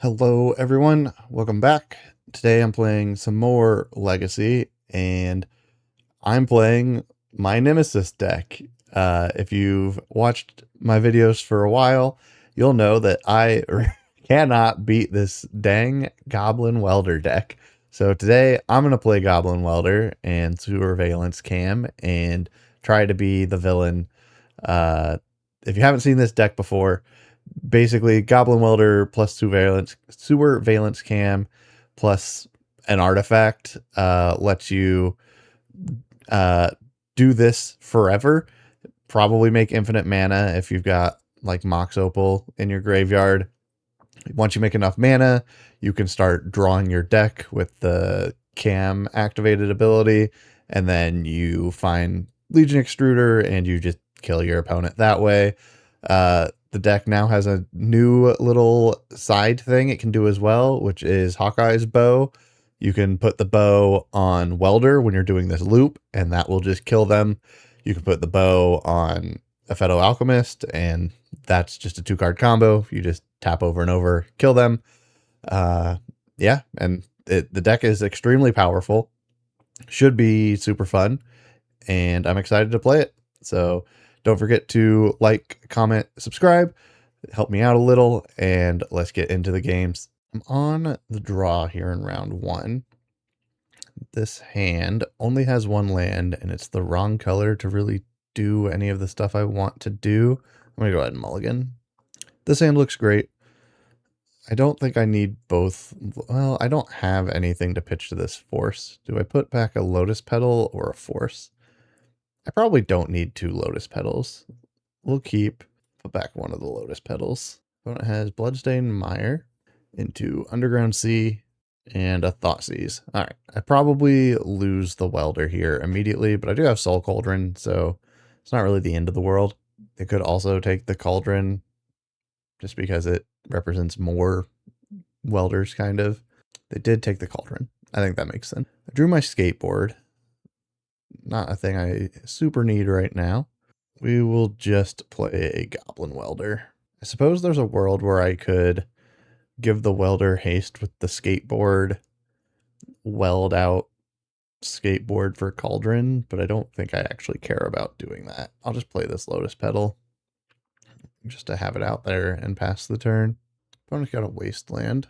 Hello everyone, welcome back. Today I'm playing some more Legacy, and I'm playing my Nemesis deck. If you've watched my videos for a while, you'll know that I cannot beat this dang Goblin Welder deck. So today I'm going to play Goblin Welder and Sewer-veillance Cam and try to be the villain. If you haven't seen this deck before, basically Goblin Welder plus Sewer-veillance Cam plus an artifact lets you do this forever. Probably make infinite mana if you've got like Mox Opal in your graveyard. Once you make enough mana, you can start drawing your deck with the Cam activated ability, and then you find Legion Extruder and you just kill your opponent that way. The deck now has a new little side thing it can do as well, which is Hawkeye's bow. You can put the bow on Welder when you're doing this loop, and that will just kill them. You can put the bow on Aphetto Alchemist, and that's just a 2-card combo. You just tap over and over, kill them. Yeah, and the deck is extremely powerful. Should be super fun, and I'm excited to play it. So don't forget to like, comment, subscribe. Help me out a little, and let's get into the games. I'm on the draw here in round 1. This hand only has 1 land, and it's the wrong color to really do any of the stuff I want to do. I'm going to go ahead and mulligan. This hand looks great. I don't think I need both. Well, I don't have anything to pitch to this force. Do I put back a Lotus Petal or a force? I probably don't need 2 Lotus Petals. We'll put back one of the Lotus Petals. Opponent has Bloodstained Mire into Underground Sea and a Thoughtseize. All right, I probably lose the Welder here immediately, but I do have Soul Cauldron, so it's not really the end of the world. They could also take the Cauldron just because it represents more Welders, kind of. They did take the Cauldron. I think that makes sense. I drew my Skateboard. Not a thing I super need right now. We will just play a Goblin Welder. I suppose there's a world where I could give the Welder haste with the Skateboard, weld out Skateboard for Cauldron, but I don't think I actually care about doing that. I'll just play this Lotus Petal just to have it out there and pass the turn. Opponent's got a Wasteland.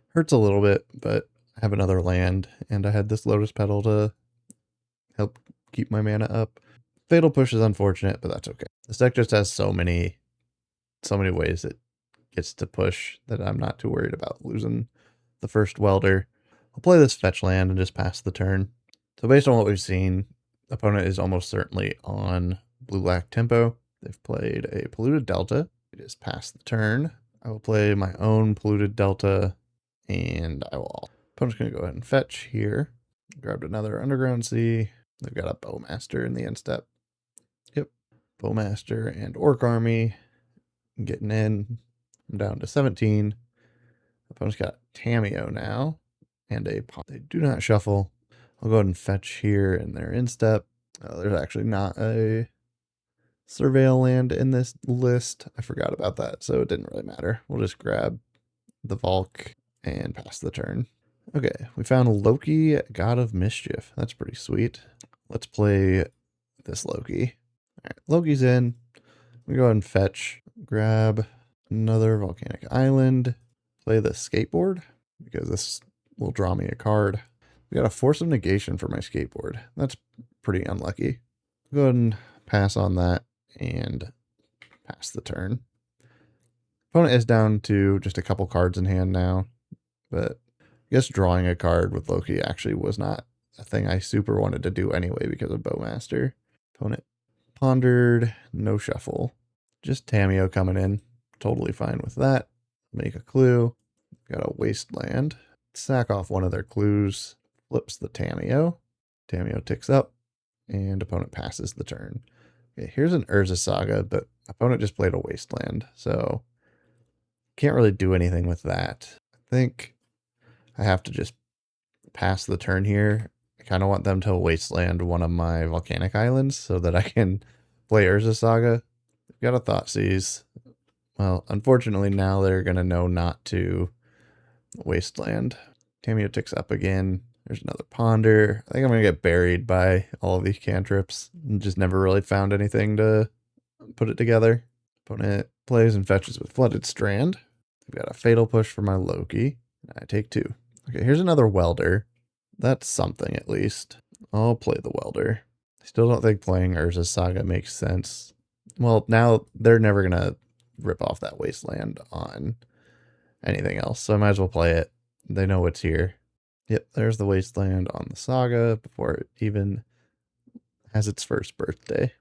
Hurts a little bit, but I have another land, and I had this Lotus Petal to help keep my mana up. Fatal Push is unfortunate, but that's okay. This deck just has so many ways it gets to push that I'm not too worried about losing the first Welder. I'll play this fetch land and just pass the turn. So based on what we've seen, the opponent is almost certainly on blue-black tempo. They've played a Polluted Delta. It is past the turn. I will play my own Polluted Delta, and opponent's going to go ahead and fetch here. Grabbed another Underground Sea. They've got a Bowmaster in the end step. Yep. Bowmaster and Orc Army. I'm getting in. I'm down to 17. Opponent's got Tamiyo now. And a pop. They do not shuffle. I'll go ahead and fetch here in their instep. There's actually not a Surveil land in this list. I forgot about that, so it didn't really matter. We'll just grab the Valk and pass the turn. Okay, we found Loki, God of Mischief. That's pretty sweet. Let's play this Loki. All right, Loki's in. We go ahead and fetch. Grab another Volcanic Island. Play the Skateboard, because this will draw me a card. We got a Force of Negation for my Skateboard. That's pretty unlucky. Go ahead and pass on that and pass the turn. Opponent is down to just a couple cards in hand now, but I guess drawing a card with Loki actually was not a thing I super wanted to do anyway because of Bowmaster. Opponent pondered, no shuffle. Just Tamiyo coming in. Totally fine with that. Make a clue. Got a Wasteland. Sack off one of their clues. Flips the Tamiyo. Tamiyo ticks up, and opponent passes the turn. Okay, here's an Urza Saga, but opponent just played a Wasteland, so can't really do anything with that. I think I have to just pass the turn here. I kind of want them to Wasteland one of my Volcanic Islands so that I can play Urza Saga. Got a Thoughtseize. Well, unfortunately now they're going to know not to Wasteland. Tameo ticks up again. There's another Ponder. I think I'm going to get buried by all of these cantrips. Just never really found anything to put it together. Opponent plays and fetches with Flooded Strand. I've got a Fatal Push for my Loki. I take 2. Okay, here's another Welder. That's something at least. I'll play the Welder. I still don't think playing Urza's Saga makes sense. Well, now they're never going to rip off that Wasteland on anything else, so I might as well play it. They know what's here. Yep, there's the Wasteland on the Saga before it even has its first birthday.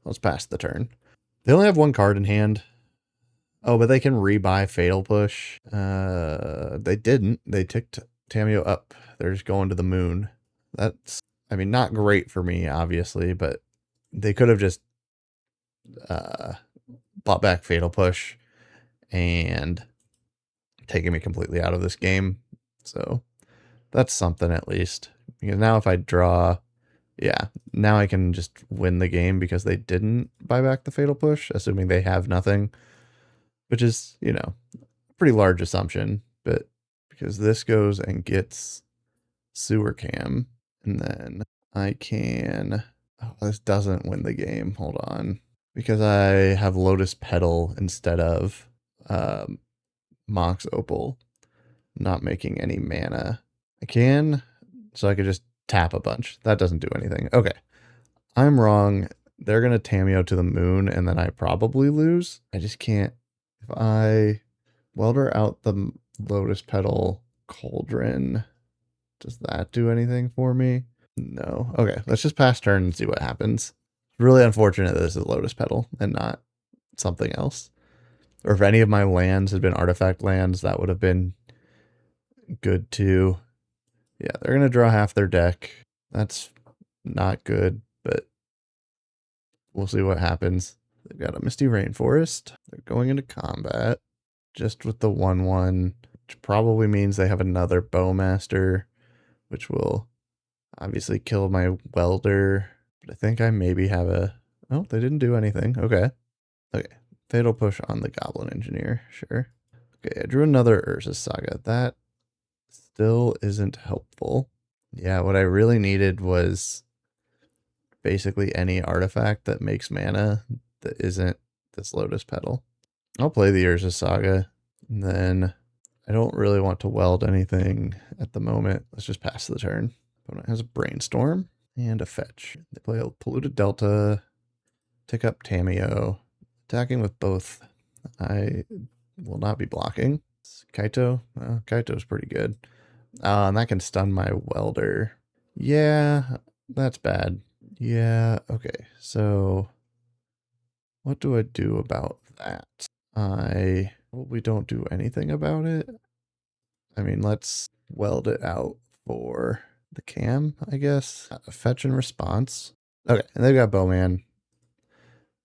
Let's pass the turn. They only have 1 card in hand. Oh, but they can rebuy Fatal Push. They didn't. They ticked Tameo up. They're just going to the moon. That's, I mean, not great for me, obviously, but they could have just bought back Fatal Push and taken me completely out of this game. So that's something at least. Because now if I draw, yeah, now I can just win the game because they didn't buy back the Fatal Push, assuming they have nothing, which is, you know, a pretty large assumption. But because this goes and gets Sewer Cam, and then I can, oh, this doesn't win the game. Hold on. Because I have Lotus Petal instead of Mox Opal, not making any mana. I can, so I could just tap a bunch. That doesn't do anything. Okay, I'm wrong. They're going to Tameo to the moon, and then I probably lose. I just can't. If I welder out the Lotus Petal Cauldron, does that do anything for me? No. Okay, let's just pass turn and see what happens. Really unfortunate that this is Lotus Petal and not something else. Or if any of my lands had been artifact lands, that would have been good too. Yeah, they're going to draw half their deck. That's not good, but we'll see what happens. They've got a Misty Rainforest. They're going into combat just with the 1/1, which probably means they have another Bowmaster, which will obviously kill my Welder. But I think I maybe have a... Oh, they didn't do anything. Okay. Okay. Fatal Push on the Goblin Engineer. Sure. Okay, I drew another Urza's Saga. That still isn't helpful. Yeah, what I really needed was basically any artifact that makes mana that isn't this Lotus Petal. I'll play the Urza's Saga, and then I don't really want to weld anything at the moment. Let's just pass the turn. Opponent has a Brainstorm and a fetch. They play a Polluted Delta, tick up Tameo, attacking with both. I will not be blocking. It's Kaito. Kaito's pretty good. And that can stun my Welder. Yeah, that's bad. Yeah, okay. So what do I do about that? I probably don't do anything about it. I mean, let's weld it out for the cam, I guess. Fetch and response. Okay, and they've got Bowman.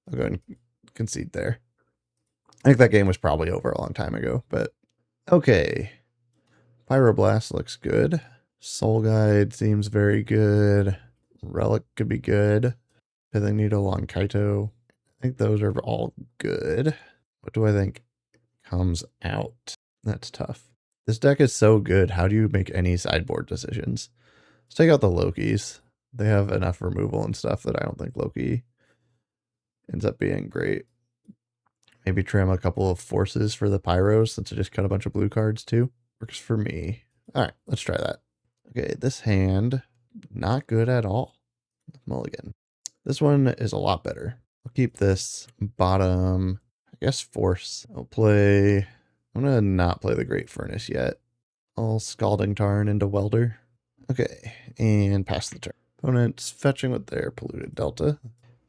I'll go ahead and concede there. I think that game was probably over a long time ago, but okay. Pyroblast looks good. Soul Guide seems very good. Relic could be good. Pithing Needle on Kaito. I think those are all good. What do I think comes out? That's tough. This deck is so good. How do you make any sideboard decisions? Let's take out the Lokis. They have enough removal and stuff that I don't think Loki ends up being great. Maybe trim a couple of forces for the Pyros since I just cut a bunch of blue cards too. Works for me. All right, let's try that. Okay, this hand, not good at all. Mulligan. This one is a lot better. I'll keep this bottom, I guess, force. I'm going to not play the Great Furnace yet. I'll Scalding Tarn into Welder. Okay, and pass the turn. Opponent's fetching with their Polluted Delta.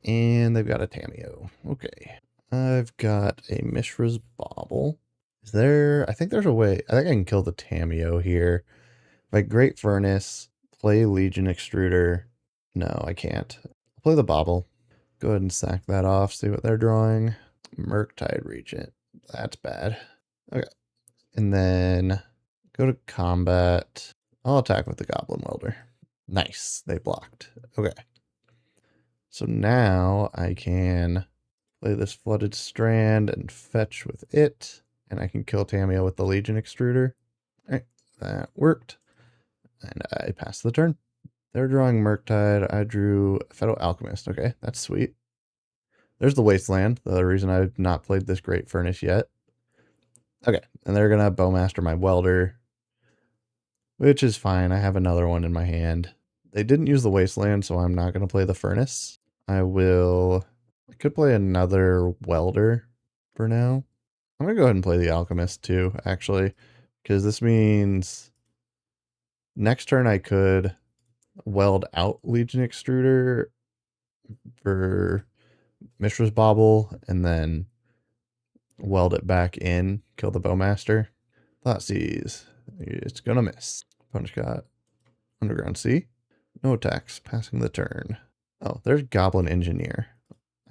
And they've got a Tameo. Okay. I've got a Mishra's Bauble. Is there... I think there's a way... I think I can kill the Tameo here. If I Great Furnace, play Legion Extruder... No, I can't. I'll play the Bauble. Go ahead and sack that off, see what they're drawing. Murktide Regent. That's bad. Okay. And then go to combat. I'll attack with the Goblin Welder. Nice. They blocked. Okay. So now I can play this Flooded Strand and fetch with it. And I can kill Tamio with the Legion Extruder. Alright, that worked. And I passed the turn. They're drawing Murktide. I drew Aphetto Alchemist. Okay, that's sweet. There's the Wasteland, the reason I've not played this Great Furnace yet. Okay, and they're going to Bowmaster my Welder, which is fine. I have another one in my hand. They didn't use the Wasteland, so I'm not going to play the Furnace. I could play another Welder for now. I'm going to go ahead and play the Alchemist too, actually, because this means next turn I could weld out Legion Extruder for Mishra's Bauble and then weld it back in, kill the Bowmaster. Thoughtseize. It's gonna miss. Punch got Underground Sea. No attacks. Passing the turn. Oh, there's Goblin Engineer.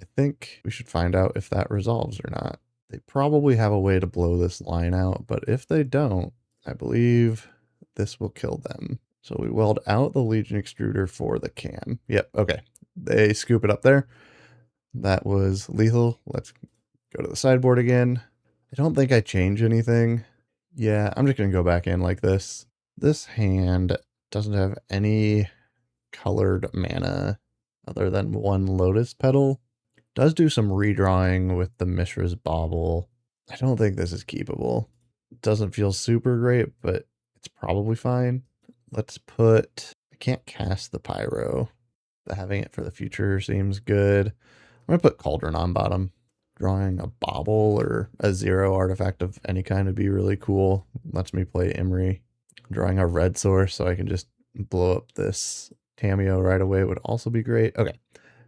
I think we should find out if that resolves or not. They probably have a way to blow this line out, but if they don't, I believe this will kill them. So we weld out the Legion Extruder for the cam. Yep, okay. They scoop it up there. That was lethal. Let's go to the sideboard again. I don't think I change anything. Yeah, I'm just going to go back in like this. This hand doesn't have any colored mana other than one Lotus Petal. Does do some redrawing with the Mishra's Bauble. I don't think this is keepable. Doesn't feel super great, but it's probably fine. Let's put... I can't cast the Pyro, but having it for the future seems good. I'm going to put Cauldron on bottom. Drawing a Bauble or a 0 artifact of any kind would be really cool. Lets me play Imri. Drawing a red source so I can just blow up this Tamio right away would also be great. Okay,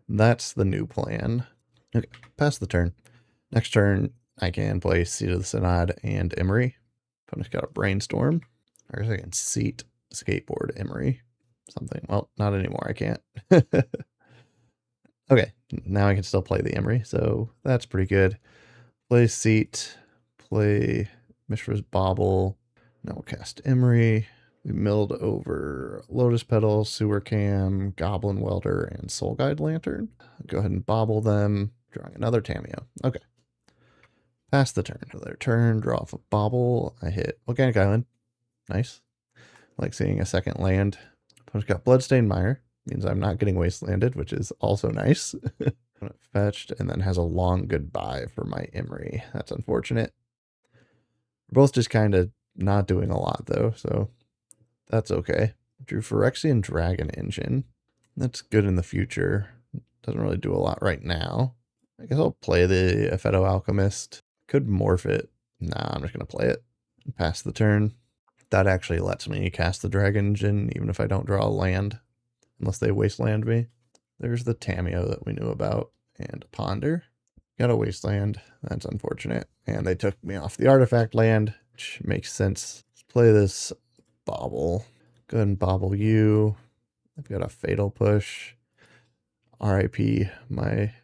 that's the new plan. Okay, pass the turn. Next turn, I can play Seat of the Synod and Imri. Opponent's got a Brainstorm. I guess I can seat Skateboard Imri. Something. Well, not anymore. I can't. Okay, now I can still play the Imri, so that's pretty good. Play Seat, play Mishra's Bauble. Now we'll cast Imri. We milled over Lotus Petal, Sewer Cam, Goblin Welder, and Soul Guide Lantern. Go ahead and bauble them. Drawing another Tamio. Okay. Pass the turn. Another turn, draw off a bauble. I hit Volcanic Island. Nice. Like seeing a second land. Opponent's got Bloodstained Mire. Means I'm not getting wastelanded, which is also nice. Fetched, and then has a long goodbye for my Imri. That's unfortunate. We're both just kind of not doing a lot, though, so that's okay. Drew Phyrexian Dragon Engine. That's good in the future. Doesn't really do a lot right now. I guess I'll play the Aphetto Alchemist. Could morph it. Nah, I'm just going to play it. Pass the turn. That actually lets me cast the Dragon Engine, even if I don't draw a land. Unless they wasteland me. There's the Tamio that we knew about. And a Ponder. Got a wasteland. That's unfortunate. And they took me off the artifact land, which makes sense. Let's play this Bauble. Go ahead and Bauble you. I've got a Fatal Push. RIP my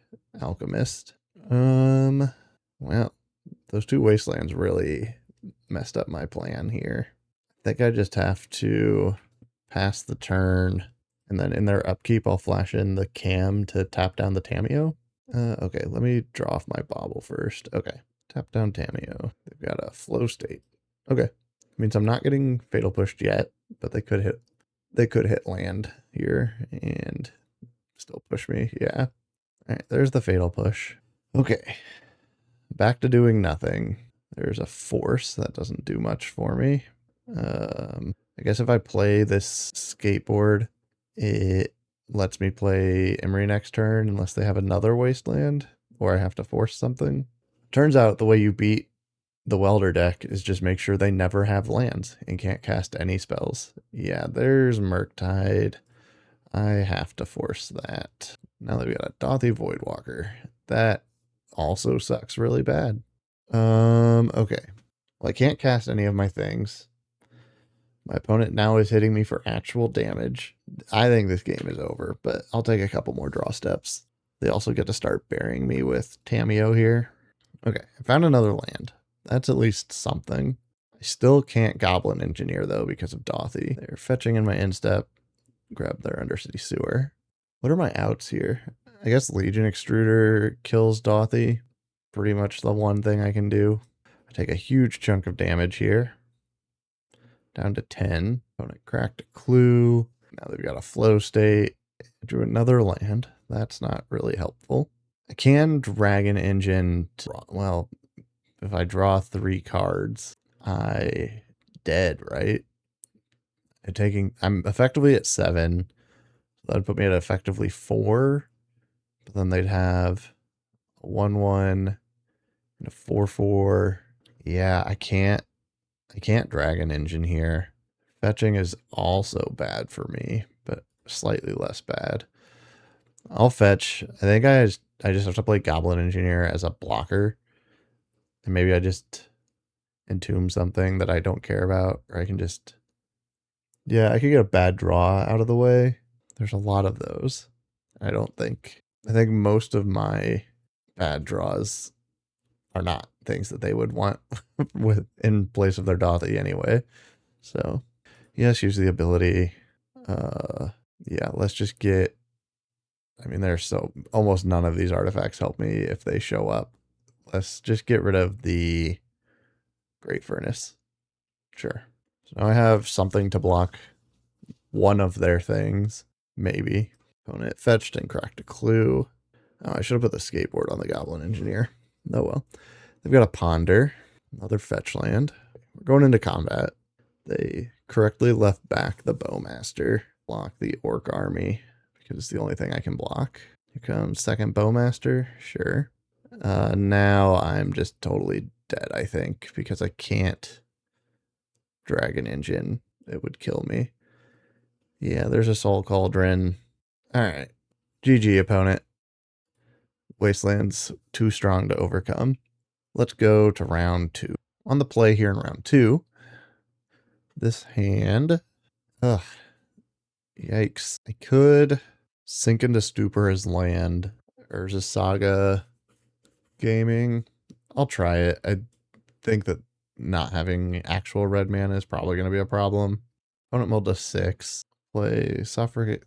Alchemist. Well, those two wastelands really messed up my plan here. I think I just have to pass the turn. And then in their upkeep, I'll flash in the cam to tap down the Tamio. Okay, let me draw off my Bauble first. Okay, tap down Tamio. They've got a flow state. Okay, means I'm not getting fatal pushed yet, but they could hit land here and still push me. Yeah. All right, there's the fatal push. Okay, back to doing nothing. There's a force that doesn't do much for me. I guess if I play this skateboard, it lets me play Imri next turn unless they have another wasteland or I have to force something. Turns out the way you beat the Welder deck is just make sure they never have lands and can't cast any spells. Yeah, there's Murktide. I have to force that. Now that we got a Dothy Voidwalker, that also sucks really bad. Okay. Well, I can't cast any of my things. My opponent now is hitting me for actual damage. I think this game is over, but I'll take a couple more draw steps. They also get to start burying me with Tamio here. Okay, I found another land. That's at least something. I still can't Goblin Engineer, though, because of Dothy. They're fetching in my instep. Grab their Undercity Sewer. What are my outs here? I guess Legion Extruder kills Dothy. Pretty much the one thing I can do. I Take a huge chunk of damage here. Down to 10. Opponent cracked a clue. Now they've got a flow state. Drew another land. That's not really helpful. I can Dragon Engine. Well, if I draw 3 cards, I dead, right? I'm effectively at 7. That would put me at effectively 4. But then they'd have a 1/1 and a 4/4. Yeah, I can't Dragon Engine here. Fetching is also bad for me, but slightly less bad. I'll fetch. I think I just have to play Goblin Engineer as a blocker. And maybe I just entomb something that I don't care about. Or I can just... Yeah, I could get a bad draw out of the way. There's a lot of those. I think most of my bad draws are not things that they would want with in place of their Dothy anyway. So, yes, use the ability. Yeah, let's just get... I mean, almost none of these artifacts help me if they show up. Let's just get rid of the Great Furnace. Sure. So now I have something to block one of their things, maybe. Opponent fetched and cracked a clue. Oh, I should have put the skateboard on the Goblin Engineer. Oh well. They've got a Ponder, another fetch land. We're going into combat. They correctly left back the Bowmaster. Block the Orc Army, because it's the only thing I can block. Here comes second Bowmaster, sure. Now I'm just totally dead, I think, because I can't Dragon Engine. It would kill me. Yeah, there's a Soul Cauldron. Alright. GG, opponent. Wasteland's too strong to overcome. Let's go to round 2. On the play here in round 2, this hand... Ugh. Yikes. I could sink into Stupor as land. Urza Saga Gaming. I'll try it. I think that not having actual red mana is probably going to be a problem. Opponent mill does 6. Play Sophoric.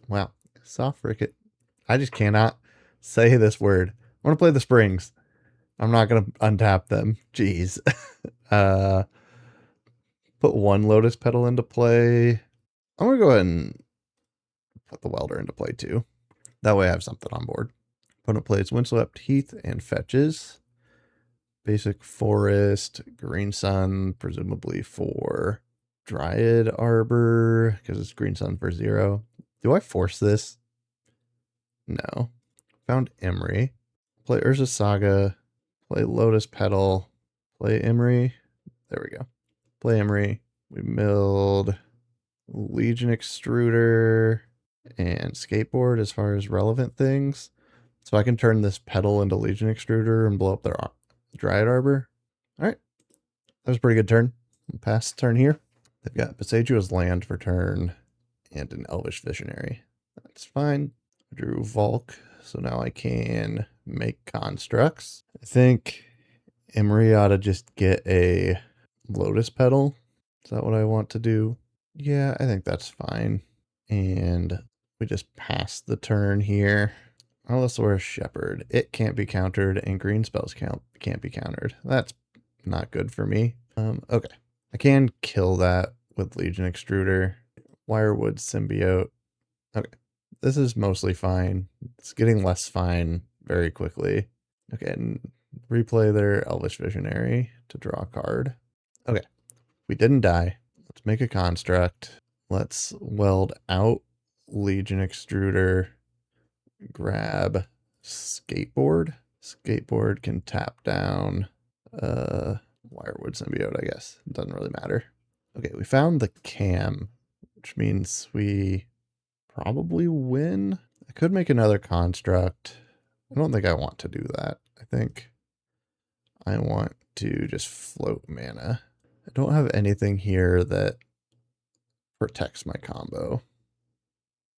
Wow. Sophoric. I just cannot say this word. I want to play the Springs. I'm not going to untap them. Jeez. Put 1 Lotus Petal into play. I'm going to go ahead and put the Welder into play too. That way I have something on board. Opponent plays Windswept Heath and fetches. Basic Forest, Green Sun, presumably for Dryad Arbor, because it's Green Sun for 0. Do I force this? No. Found Emery. Play Urza Saga. Play Lotus Petal. Play Emery. There we go. Play Emery. We milled Legion Extruder and Skateboard as far as relevant things. So I can turn this Petal into Legion Extruder and blow up their Dryad Arbor. All right. That was a pretty good turn. We'll pass the turn here. They've got Besageo's land for turn and an Elvish Visionary. That's fine. I drew Volk, so now I can make constructs. I think Emery ought to just get a Lotus Petal. Is that what I want to do? Yeah, I think that's fine. And we just pass the turn here. Allosaurus Shepherd. It can't be countered, and green spells can't be countered. That's not good for me. Okay. I can kill that with Legion Extruder. Wirewood Symbiote. Okay. This is mostly fine. It's getting less fine very quickly. Okay, and replay their Elvish Visionary to draw a card. Okay. We didn't die. Let's make a construct. Let's weld out Legion Extruder. Grab Skateboard. Skateboard can tap down Wirewood Symbiote, I guess. It doesn't really matter. Okay, we found the Cam, which means we probably win. I could make another construct. I don't think I want to do that. I think I want to just float mana. I don't have anything here that protects my combo,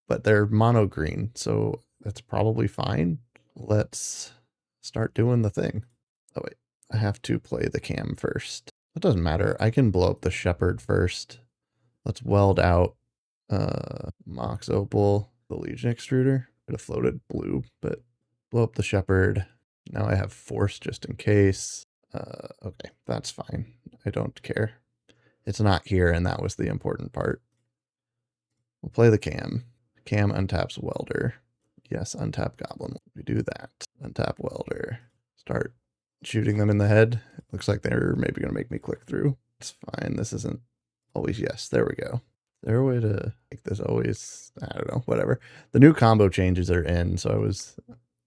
but they're mono green, so that's probably fine. Let's start doing the thing. Oh wait, I have to play the Cam first. It doesn't matter. I can blow up the Shepherd first. Let's weld out Mox Opal, the Legion Extruder. Could have floated blue, but blow up the Shepherd. Now I have force just in case. Okay, that's fine. I don't care. It's not here, and that was the important part. We'll play the Cam. Cam untaps Welder. Yes, untap Goblin. We do that. Untap Welder. Start shooting them in the head. Looks like they're maybe going to make me click through. It's fine. This isn't always yes. There we go. Is there a way to make this always? I don't know. Whatever. The new combo changes are in, so I was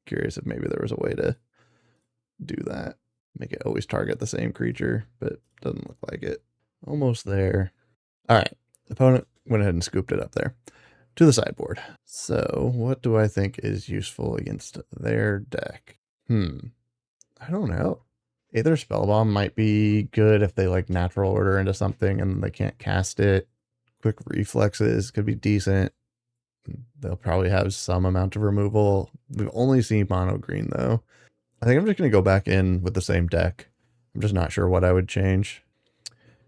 curious if maybe there was a way to do that. Make it always target the same creature, but doesn't look like it. Almost there. All right. Opponent went ahead and scooped it up there to the sideboard. So what do I think is useful against their deck? I don't know. Either Spellbomb might be good if they like natural order into something and they can't cast it. Quick reflexes could be decent. They'll probably have some amount of removal. We've only seen mono green though. I think I'm just going to go back in with the same deck. I'm just not sure what I would change.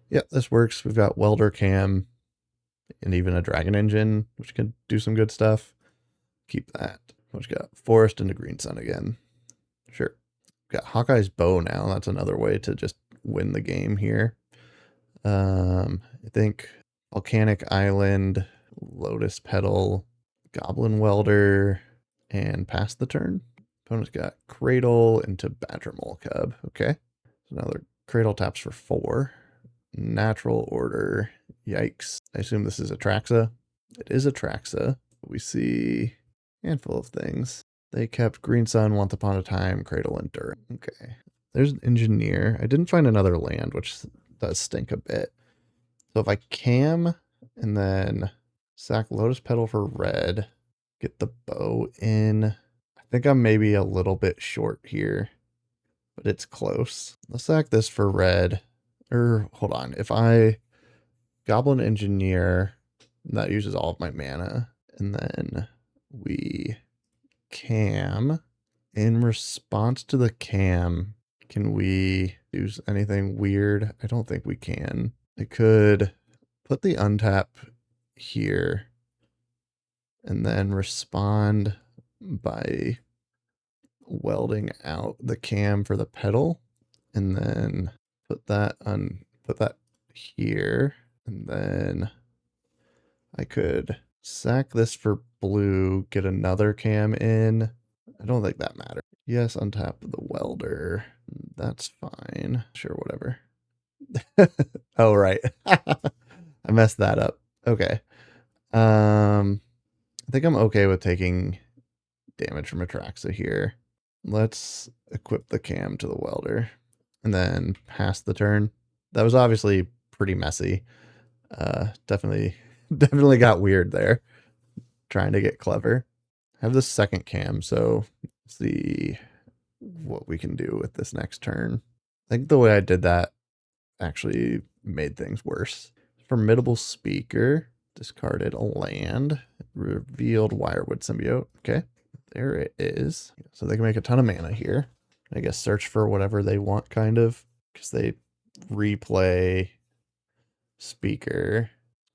Yep, this works. We've got Welder Cam and even a Dragon Engine, which can do some good stuff. Keep that. We've got Forest into Green Sun again. Sure. Got Hawkeye's Bow now. That's another way to just win the game here. I think Volcanic Island, Lotus Petal, Goblin Welder, and pass the turn. Opponent's got Cradle into Badger Mole Cub. Okay. So now their Cradle taps for 4. Natural order. Yikes. I assume this is Atraxa. It is Atraxa. We see a handful of things. They kept Green Sun, Once Upon a Time, Cradle, and Dur. Okay. There's an Engineer. I didn't find another land, which does stink a bit. So if I cam and then sack Lotus Petal for red, get the bow in. I think I'm maybe a little bit short here, but it's close. Let's sack this for red. Or hold on. If I Goblin Engineer, that uses all of my mana. And then we cam. In response to the cam, can we do anything weird? I don't think we can. I could put the untap here and then respond by welding out the cam for the pedal and then put that here, and then I could sack this for blue, get another cam in. I don't think that matters. Yes, untap the welder. That's fine. Sure, whatever. Oh, right. I messed that up. Okay. I think I'm okay with taking damage from Atraxa here. Let's equip the cam to the welder and then pass the turn. That was obviously pretty messy. Definitely got weird there. Trying to get clever. I have the second cam, so let's see what we can do with this next turn. I think the way I did that actually made things worse. Formidable Speaker. Discarded a land. Revealed Wirewood Symbiote. Okay. There it is. So they can make a ton of mana here. I guess search for whatever they want, kind of. Because they replay Speaker.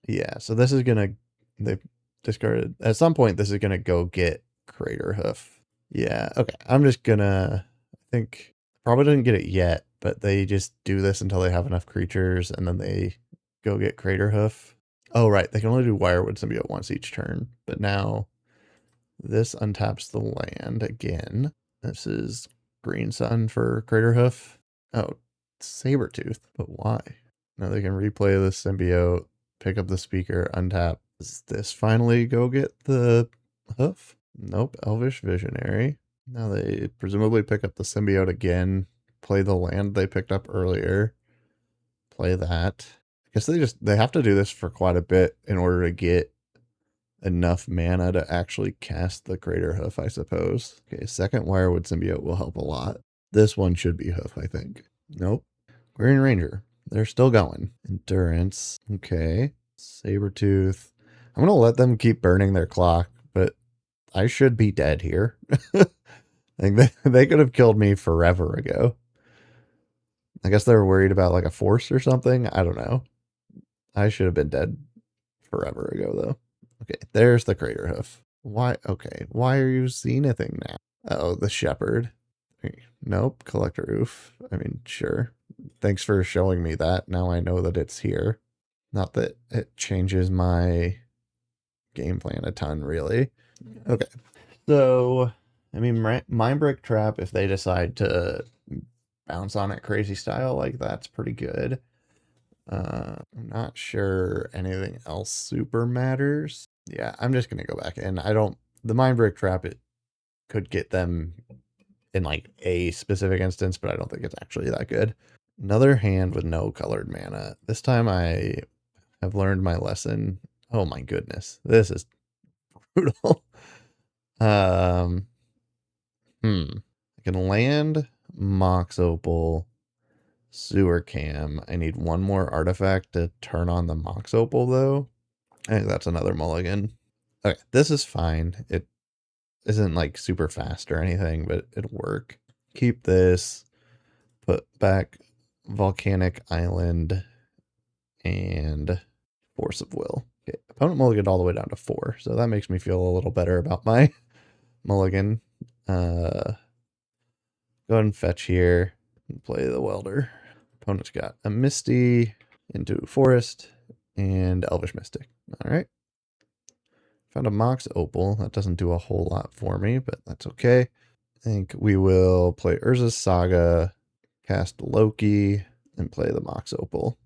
Yeah, so this is going to... They discarded... At some point, this is going to go get Craterhoof. Yeah, okay. I'm just going to... I think... Probably didn't get it yet, but they just do this until they have enough creatures, and then they go get Craterhoof. Oh, right. They can only do Wirewood Symbiote once each turn. But now this untaps the land again. This is Green Sun for Craterhoof. Oh, Sabertooth. But why? Now they can replay the symbiote, pick up the speaker, untap. Does this finally go get the hoof? Nope. Elvish Visionary. Now they presumably pick up the symbiote again, play the land they picked up earlier, play that. I guess they have to do this for quite a bit in order to get enough mana to actually cast the Craterhoof, I suppose. Okay, second Wirewood Symbiote will help a lot. This one should be Hoof, I think. Nope. Green Ranger. They're still going. Endurance. Okay. Sabertooth. I'm going to let them keep burning their clock, but I should be dead here. Like they could have killed me forever ago. I guess they were worried about like a force or something. I don't know. I should have been dead forever ago, though. Okay, there's the Craterhoof. Why? Okay, why are you zenithing now? Oh, the Shepherd. Nope, collector oof. I mean, sure. Thanks for showing me that. Now I know that it's here. Not that it changes my game plan a ton, really. Okay. So, I mean, Mind Break Trap, if they decide to bounce on it crazy style, like, that's pretty good. I'm not sure anything else super matters. Yeah, I'm just going to go back in. The Mind Break Trap, it could get them in like a specific instance, but I don't think it's actually that good. Another hand with no colored mana. This time I have learned my lesson. Oh my goodness. This is brutal. um I can land Mox Opal, Sewer Cam. I need one more artifact to turn on the Mox Opal though. I think that's another mulligan. Okay, this is fine. It isn't like super fast or anything, but it'll work. Keep this. Put back Volcanic Island and Force of Will. Okay, opponent mulliganed all the way down to 4, so that makes me feel a little better about my mulligan. Go ahead and fetch here and play the Welder. Opponent's got a Misty into Forest and Elvish Mystic. All right. Found a Mox Opal. That doesn't do a whole lot for me, but that's okay. I think we will play Urza's Saga, cast Loki, and play the Mox Opal.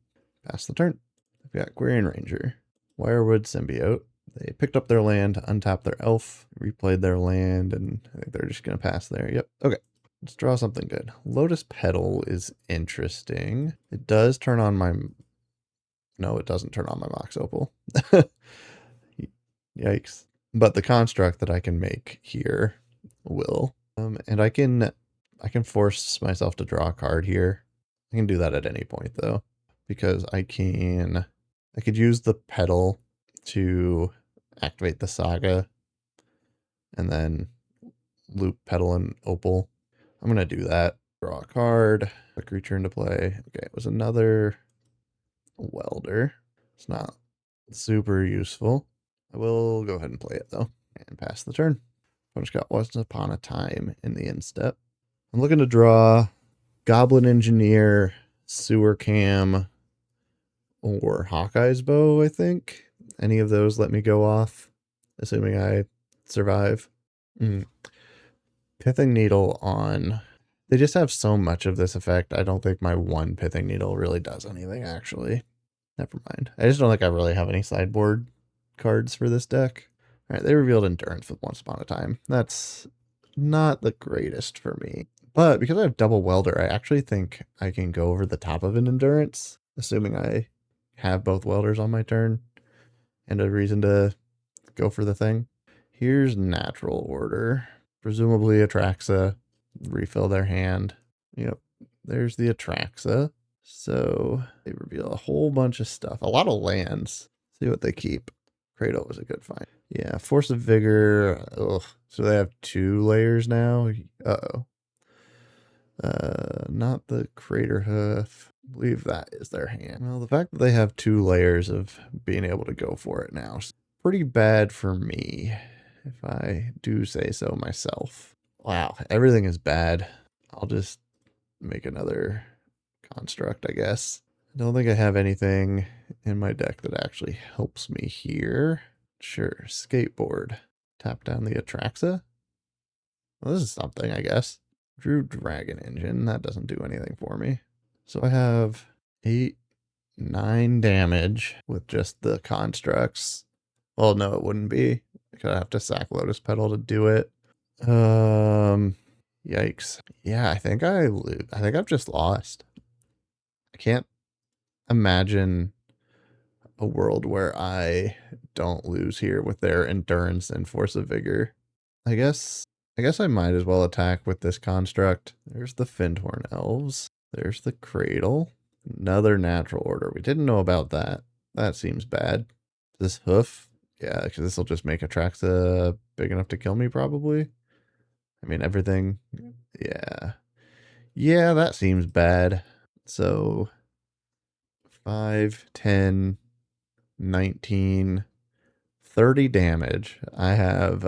Pass the turn. We've got Quarian Ranger, Wirewood Symbiote. They picked up their land, untapped their elf, replayed their land, and I think they're just going to pass there. Yep. Okay. Let's draw something good. Lotus Petal is interesting. It does turn on my... No, it doesn't turn on my Mox Opal. Yikes. But the construct that I can make here will. And I can force myself to draw a card here. I can do that at any point though, because I could use the petal to activate the saga and then loop petal and opal. I'm going to do that. Draw a card, a creature into play. Okay, it was another welder. It's not super useful. I will go ahead and play it though and pass the turn. I just got Once Upon a Time in the instep. I'm looking to draw Goblin Engineer, Sewer Cam, or Hawkeye's Bow, I think. Any of those let me go off, assuming I survive. Pithing Needle on. They just have so much of this effect. I don't think my one Pithing Needle really does anything, actually. Never mind. I just don't think I really have any sideboard cards for this deck. All right, they revealed Endurance with Once Upon a Time. That's not the greatest for me. But because I have double Welder, I actually think I can go over the top of an Endurance, assuming I have both Welders on my turn and a reason to go for the thing. Here's Natural Order. Presumably Atraxa. Refill their hand. Yep, there's the Atraxa. So they reveal a whole bunch of stuff. A lot of lands. See what they keep. Cradle was a good find. Yeah, Force of Vigor. Ugh. So they have 2 layers now. Uh-oh. Not the Crater Hoof. I believe that is their hand. Well, the fact that they have 2 layers of being able to go for it now is pretty bad for me, if I do say so myself. Wow, everything is bad. I'll just make another construct, I guess. I don't think I have anything in my deck that actually helps me here. Sure, Skateboard. Tap down the Atraxa. Well, this is something, I guess. Drew Dragon Engine. That doesn't do anything for me. So I have 8, 9 damage with just the constructs. Well, no, it wouldn't be. I'd have to sack Lotus Petal to do it. Yikes. Yeah, I think I've just lost. I can't imagine a world where I don't lose here with their Endurance and Force of Vigor. I guess I might as well attack with this construct. There's the Findhorn Elves. There's the Cradle. Another Natural Order. We didn't know about that. That seems bad. This Hoof. Yeah, because this will just make Atraxa big enough to kill me, probably. I mean, everything. Yeah. Yeah, that seems bad. So 5, 10, 19, 30 damage. I have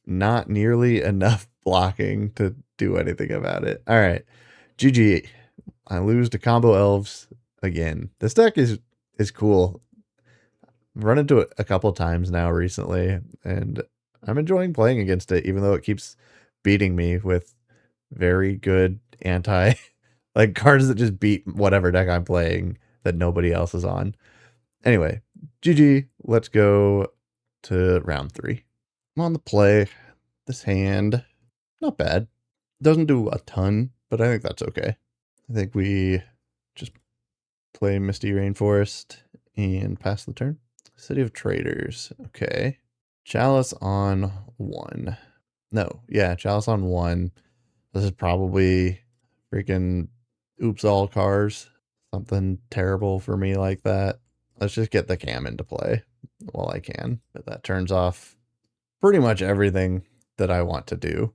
not nearly enough blocking to do anything about it. All right. GG. I lose to combo elves again. This deck is cool. I've run into it a couple times now recently, and I'm enjoying playing against it, even though it keeps beating me with very good anti like cards that just beat whatever deck I'm playing that nobody else is on. Anyway, GG. Let's go to round 3. I'm on the play. This hand, not bad. Doesn't do a ton, but I think that's okay. I think we just play Misty Rainforest and pass the turn. City of Traders. Okay. Chalice on 1. No, yeah, Chalice on 1. This is probably freaking oops all cars. Something terrible for me like that. Let's just get the cam into play while I can. But that turns off pretty much everything that I want to do.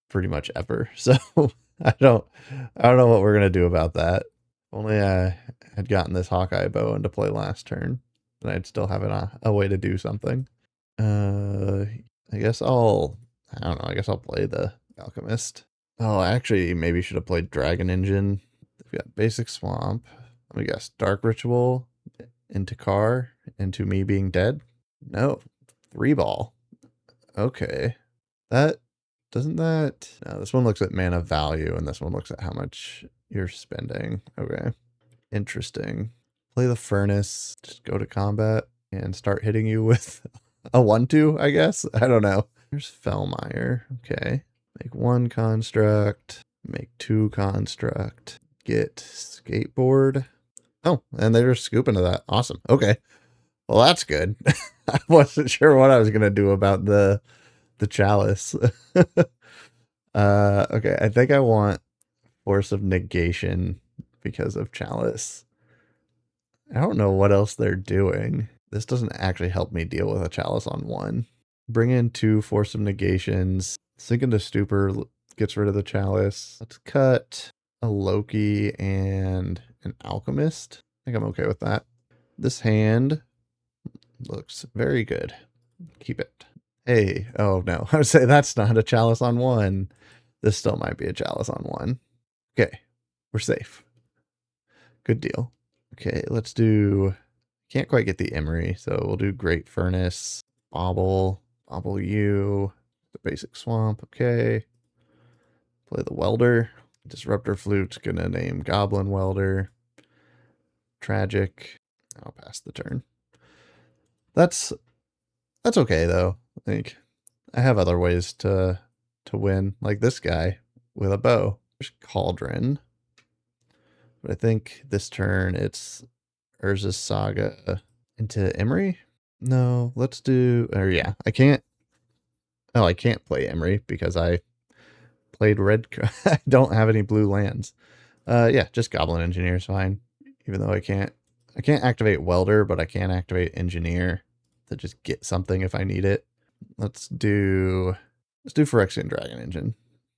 Pretty much ever. So I don't know what we're gonna do about that. Only I had gotten this Hawkeye bow into play last turn, and I'd still have a way to do something. I guess I don't know. I guess I'll play the Alchemist. Oh, actually, maybe should have played Dragon Engine. We got Basic Swamp. Let me guess. Dark Ritual into Car into me being dead. No, 3-ball. Okay, doesn't that? No, this one looks at mana value, and this one looks at how much you're spending. Okay, interesting. Play the Furnace. Just go to combat and start hitting you with a 1/2. I guess I don't know. There's Fellmire. Okay. Make 1 construct, make 2 construct, get skateboard. Oh, and they're just scooping to that. Awesome. Okay. Well, that's good. I wasn't sure what I was going to do about the chalice. Okay. I think I want Force of Negation because of chalice. I don't know what else they're doing. This doesn't actually help me deal with a chalice on 1. Bring in 2 Force of Negations. Sink into Stupor gets rid of the chalice. Let's cut a Loki and an Alchemist. I think I'm okay with that. This hand looks very good. Keep it. Hey, oh no. I would say that's not a chalice on 1. This still might be a chalice on 1. Okay, we're safe. Good deal. Okay, let's do... Can't quite get the Emery, so we'll do Great Furnace, Bobble you, the Basic Swamp, okay. Play the Welder. Disruptor Flute's gonna name Goblin Welder. Tragic. I'll pass the turn. That's okay though. I think I have other ways to win, like this guy with a bow. There's Cauldron. But I think this turn it's Urza's Saga into Emery. No, let's do. Or yeah, I can't. Oh, I can't play Emery because I played red. I don't have any blue lands. Yeah, just Goblin Engineer is fine. Even though I can't activate Welder, but I can activate Engineer to just get something if I need it. Let's do Phyrexian Dragon Engine.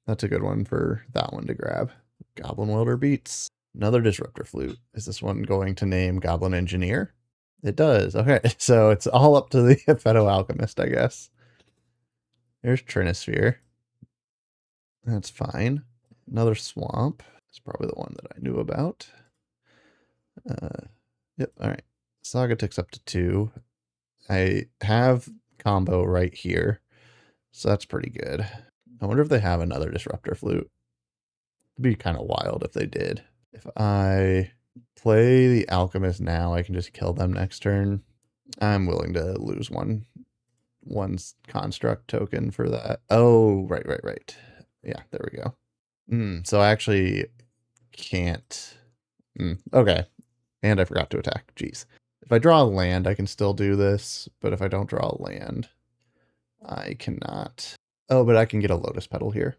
That's a good one for that one to grab. Goblin Welder beats. Another Disruptor Flute. Is this one going to name Goblin Engineer? It does. Okay, so it's all up to the Aphetto Alchemist, I guess. There's Trinisphere. That's fine. Another Swamp. It's probably the one that I knew about. Yep, all right. Saga ticks up to 2. I have combo right here, so that's pretty good. I wonder if they have another Disruptor Flute. It'd be kind of wild if they did. If I play the Alchemist now, I can just kill them next turn. I'm willing to lose one construct token for that. Oh, right. Yeah, there we go. So I actually can't. Okay. And I forgot to attack. Jeez. If I draw a land, I can still do this. But if I don't draw a land, I cannot. Oh, but I can get a Lotus Petal here.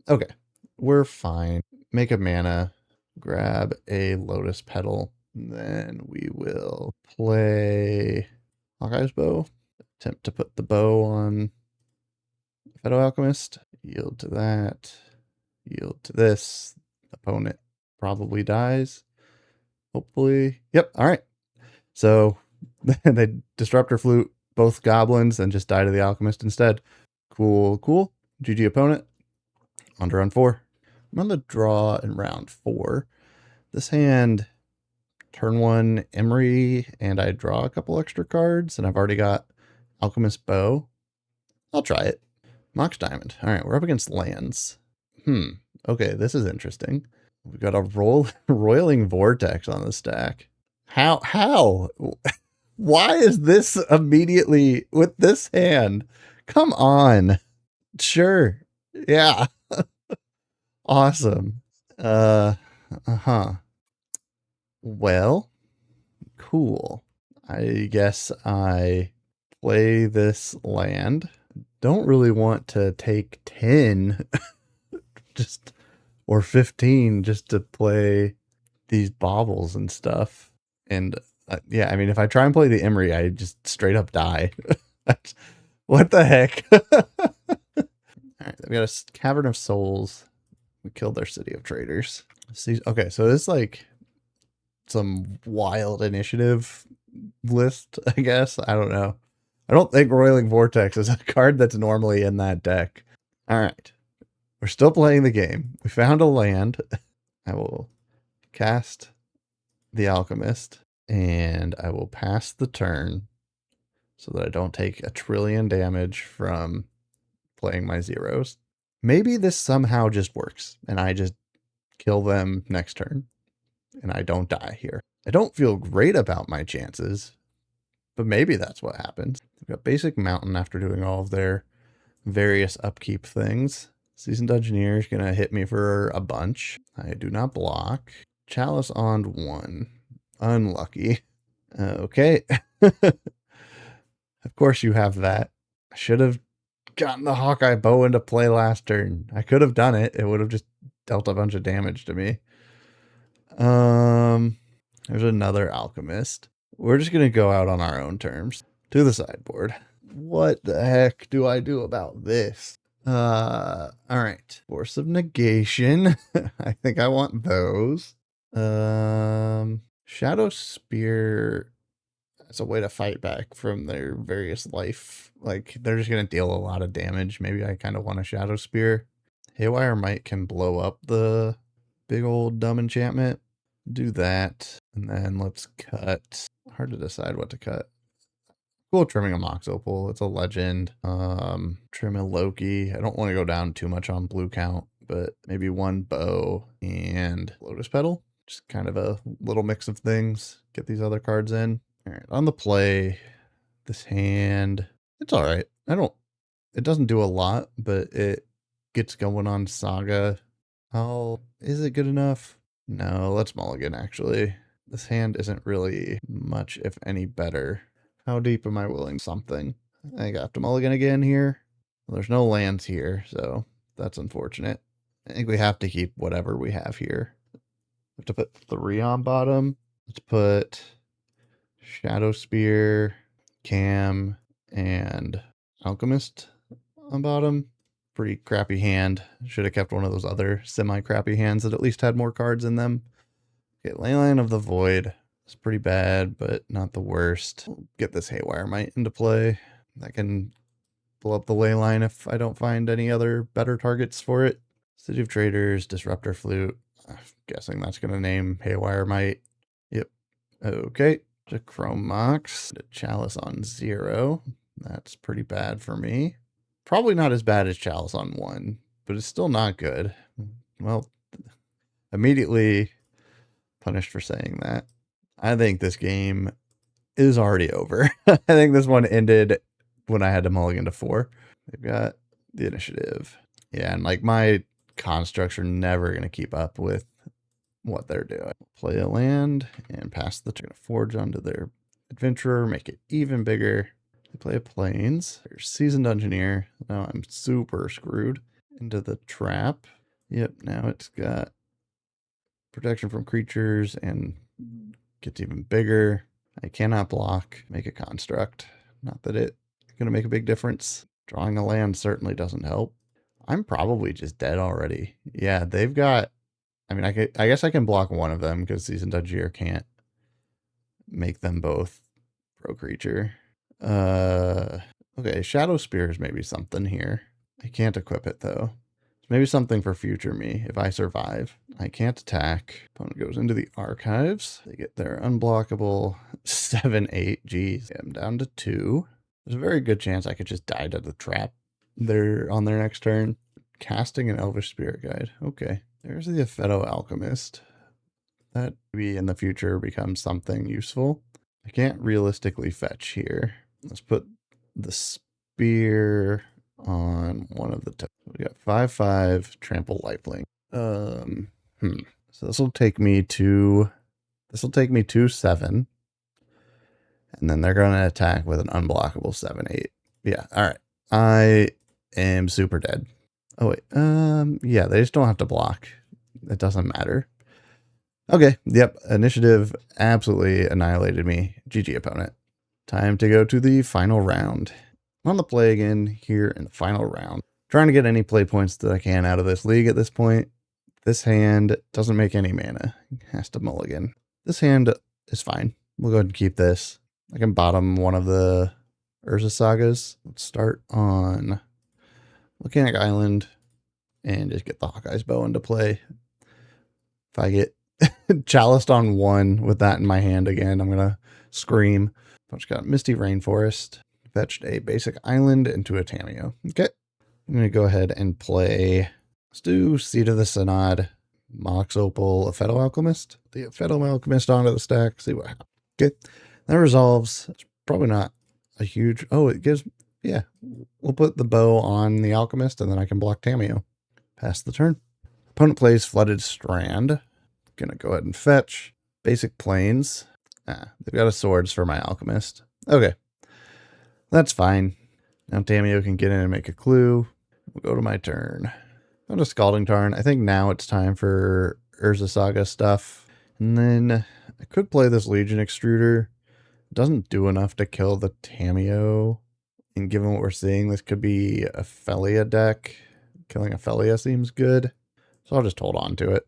Okay. We're fine. Make a mana. Grab a Lotus Petal. Then we will play Hawkeye's Bow. Attempt to put the bow on Aphetto Alchemist. Yield to that. Yield to this. Opponent probably dies. Hopefully. Yep. All right. So they Disruptor Flute both goblins and just die to the Alchemist instead. Cool. GG opponent. On to round 4. I'm on the draw in round 4. This hand, turn 1 Emery, and I draw a couple extra cards, and I've already got Alchemist Bow. I'll try it. Mox Diamond. All right, we're up against lands. Okay, this is interesting. We've got a Roiling Vortex on the stack. How? Why is this immediately with this hand? Come on. Sure. Yeah. Awesome. Well, cool. I guess I play this land. Don't really want to take 10 just or 15 just to play these baubles and stuff. And yeah, I mean, if I try and play the Emery, I just straight up die. What the heck? All right, we got a Cavern of Souls. We killed their City of Traders. Okay, so this is like some wild initiative list, I guess. I don't know. I don't think Roiling Vortex is a card that's normally in that deck. All right. We're still playing the game. We found a land. I will cast the Alchemist, and I will pass the turn so that I don't take a trillion damage from playing my zeros. Maybe this somehow just works, and I just kill them next turn, and I don't die here. I don't feel great about my chances, but maybe that's what happens. We've got Basic Mountain after doing all of their various upkeep things. Seasoned Engineer is going to hit me for a bunch. I do not block. Chalice on 1. Unlucky. Okay. Of course you have that. I should have gotten the Hawkeye bow into play last turn. I could have done it. It would have just dealt a bunch of damage to me. There's another Alchemist. We're just going to go out on our own terms. To the sideboard. What the heck do I do about this? All right. Force of Negation. I think I want those. Shadow Spear as a way to fight back from their various life. Like, they're just going to deal a lot of damage. Maybe I kind of want a Shadow Spear. Haywire Might can blow up the big old dumb enchantment. Do that. And then let's cut. Hard to decide what to cut. Cool, trimming a Mox Opal. It's a legend. Trim a Loki. I don't want to go down too much on blue count, but maybe one bow and Lotus Petal. Just kind of a little mix of things. Get these other cards in. All right, on the play, this hand, it's all right. It doesn't do a lot, but it gets going on Saga. Is it good enough? No, let's mulligan, actually. This hand isn't really much, if any, better. How deep am I willing? Something. I got to mulligan again here. Well, there's no lands here, so that's unfortunate. I think we have to keep whatever we have here. We have to put 3 on bottom. Let's put Shadow Spear, Cam, and Alchemist on bottom. Pretty crappy hand. Should have kept one of those other semi-crappy hands that at least had more cards in them. Okay, Leyline of the Void. It's pretty bad, but not the worst. We'll get this Haywire Might into play. That can blow up the Leyline if I don't find any other better targets for it. City of Traders, Disruptor Flute. I'm guessing that's going to name Haywire Might. Yep. Okay. To Chrome Mox. To Chalice on 0. That's pretty bad for me. Probably not as bad as Chalice on 1, but it's still not good. Well, immediately punished for saying that. I think this game is already over. I think this one ended when I had to mulligan to 4. They've got the initiative. Yeah, and like my constructs are never going to keep up with what they're doing. Play a land and pass the turn. Forge onto their Adventurer, make it even bigger. They play a Plains. There's Seasoned Engineer. Now I'm super screwed. Into the Trap. Yep, now it's got protection from creatures and gets even bigger. I cannot block, make a construct. Not that it's going to make a big difference. Drawing a land certainly doesn't help. I'm probably just dead already. Yeah, they've got... I mean, I guess I can block one of them because Seasoned Engineer can't make them both pro creature. Okay, Shadow Spear is maybe something here. I can't equip it though. Maybe something for future me if I survive. I can't attack. Opponent goes into the archives. They get their unblockable 7/8. Geez, I'm down to 2. There's a very good chance I could just die to the trap. They're on their next turn. Casting an Elvish Spirit Guide. Okay. There's the Aphetto Alchemist. That maybe in the future becomes something useful. I can't realistically fetch here. Let's put the spear on one of the we got 5/5 trample lifelink. So this will take me to 7. And then they're gonna attack with an unblockable 7/8. Yeah, alright. I am super dead. Oh wait, yeah, they just don't have to block. It doesn't matter. Okay, yep, initiative absolutely annihilated me. GG opponent. Time to go to the final round. I'm on the play again here in the final round. Trying to get any play points that I can out of this league at this point. This hand doesn't make any mana. Has to mulligan. This hand is fine. We'll go ahead and keep this. I can bottom one of the Urza Sagas. Let's start on Volcanic Island and just get the Hawkeye's Bow into play. If I get chaliced on 1 with that in my hand again, I'm going to scream. I've just got Misty Rainforest. Fetched a basic island into a Tamiyo. Okay. I'm going to go ahead and play. Let's do Seed of the Synod, Mox Opal, Aphetto Alchemist. The Aphetto Alchemist onto the stack. See what happens. Okay. That resolves. It's probably not a huge. Oh, it gives. Yeah. We'll put the bow on the Alchemist and then I can block Tamiyo. Pass the turn. Opponent plays Flooded Strand. Gonna go ahead and fetch. Basic Plains. They've got a swords for my Alchemist. Okay. That's fine. Now Tamiyo can get in and make a clue. We'll go to my turn. Go to Scalding Tarn. I think now it's time for Urza Saga stuff. And then I could play this Legion Extruder. It doesn't do enough to kill the Tamiyo. And given what we're seeing, this could be a Felia deck. Killing a Felia seems good. So I'll just hold on to it.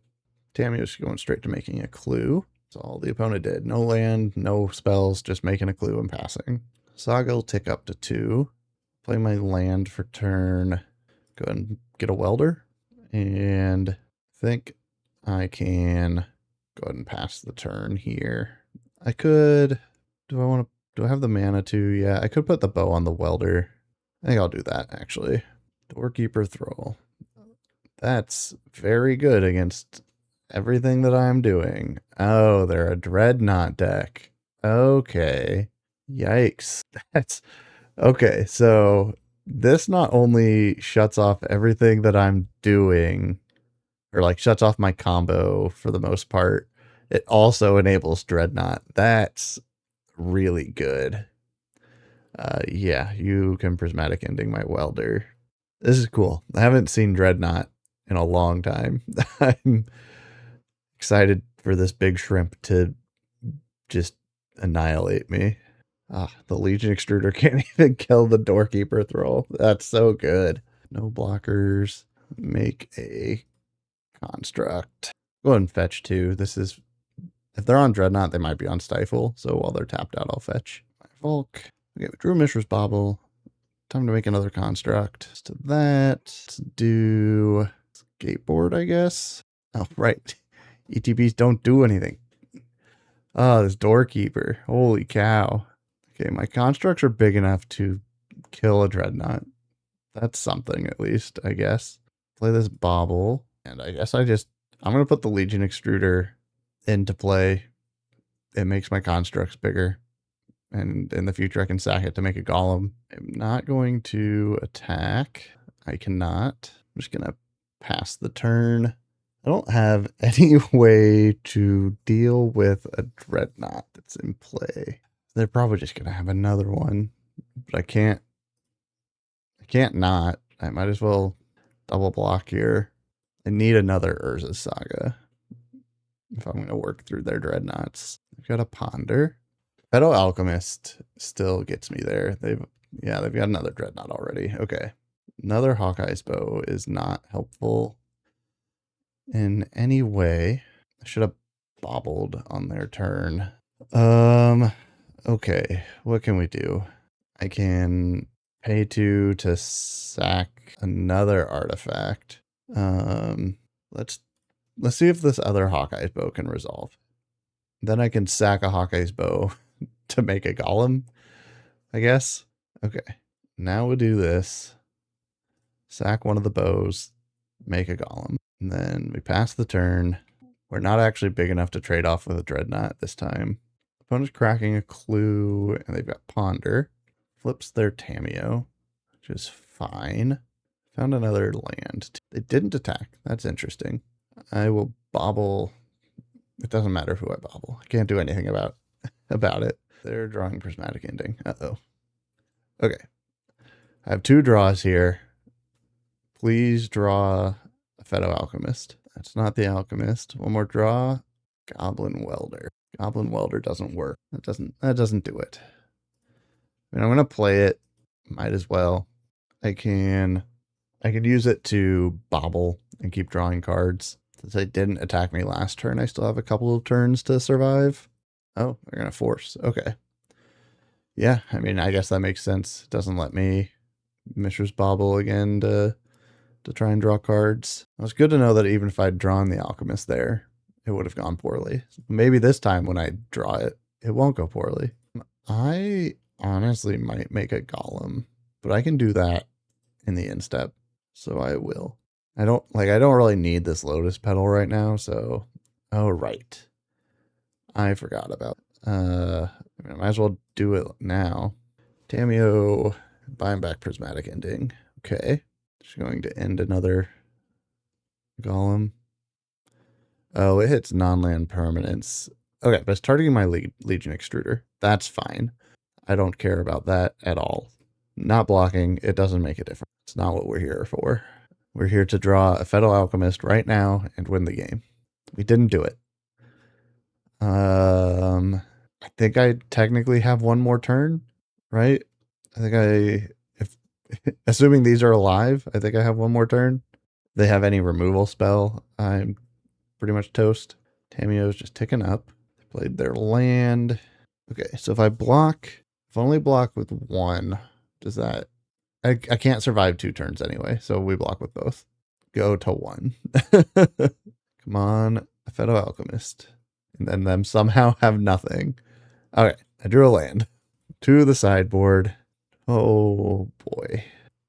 Tamiyo's going straight to making a clue. That's all the opponent did. No land, no spells, just making a clue and passing. Saga will tick up to 2. Play my land for turn. Go ahead and get a welder. And I think I can go ahead and pass the turn here. I could. Do I have the mana to? Yeah, I could put the bow on the welder. I think I'll do that actually. Doorkeeper Thrall. That's very good against everything that I'm doing. Oh, they're a Dreadnought deck. Okay. Yikes. That's okay. So this not only shuts off everything that I'm doing, or like shuts off my combo for the most part, it also enables Dreadnought. That's really good. Yeah, you can Prismatic Ending my welder. This is cool. I haven't seen Dreadnought in a long time. I'm excited for this big shrimp to just annihilate me. The Legion Extruder can't even kill the Doorkeeper Thrall. That's so good. No blockers. Make a construct. Go ahead and fetch 2. This is, if they're on Dreadnought, they might be on Stifle. So while they're tapped out, I'll fetch my Volk. Okay, we drew Mishra's Bauble. Time to make another construct. Let's do that. Let's do Skateboard, I guess. Oh, right. ETBs don't do anything. Oh, this Doorkeeper. Holy cow. Okay, my constructs are big enough to kill a Dreadnought. That's something, at least, I guess. Play this Bauble. And I guess I'm going to put the Legion Extruder into play. It makes my constructs bigger. And in the future, I can sack it to make a Golem. I'm not going to attack. I cannot. I'm just going to pass the turn. I don't have any way to deal with a Dreadnought that's in play. They're probably just going to have another one. But I can't not. I might as well double block here. I need another Urza Saga if I'm going to work through their Dreadnoughts. I've got a Ponder. Aphetto Alchemist still gets me there. They've got another Dreadnought already. Okay. Another Hawkeye's Bow is not helpful in any way. I should have bobbled on their turn. Okay. What can we do? I can Pay 2 to sack another artifact. Let's see if this other Hawkeye's bow can resolve. Then I can sack a Hawkeye's bow to make a golem, I guess. Okay, now we'll do this. Sack one of the bows, make a golem. And then we pass the turn. We're not actually big enough to trade off with a dreadnought this time. Opponent's cracking a clue, and they've got ponder. Flips their Tamiyo, which is fine. Found another land. They didn't attack. That's interesting. I will bobble. It doesn't matter who I bobble. I can't do anything about it. They're drawing prismatic ending. Uh-oh. Okay. I have 2 draws here. Please draw Aphetto Alchemist. That's not the Alchemist. One more draw. Goblin Welder. Goblin Welder doesn't work. That doesn't do it. I mean, I'm gonna play it. Might as well. I can use it to bobble and keep drawing cards. Since they didn't attack me last turn, I still have a couple of turns to survive. Oh, they're gonna force. Okay. Yeah, I mean, I guess that makes sense. It doesn't let me Mishra's Bobble again to try and draw cards. It was good to know that even if I'd drawn the Alchemist there, it would have gone poorly. Maybe this time when I draw it, it won't go poorly. I honestly might make a golem, but I can do that in the instep, so I will. I don't really need this lotus petal right now, so oh right. I forgot about it. I might as well do it now. Tamiyo, buying back prismatic ending. Okay. She's going to end another golem. Oh, it hits non-land permanents. Okay, but it's targeting my Legion Extruder. That's fine. I don't care about that at all. Not blocking, it doesn't make a difference. It's not what we're here for. We're here to draw Aphetto Alchemist right now and win the game. We didn't do it. I think I technically have one more turn, right? I think assuming these are alive, I think I have one more turn. If they have any removal spell, I'm pretty much toast. Tamiyo's just ticking up. They played their land. Okay, so if I only block with 1, does that... I can't survive 2 turns anyway, so we block with both. Go to 1. Come on, Aphetto Alchemist. And then them somehow have nothing. Okay, I drew a land. To the sideboard. Oh boy.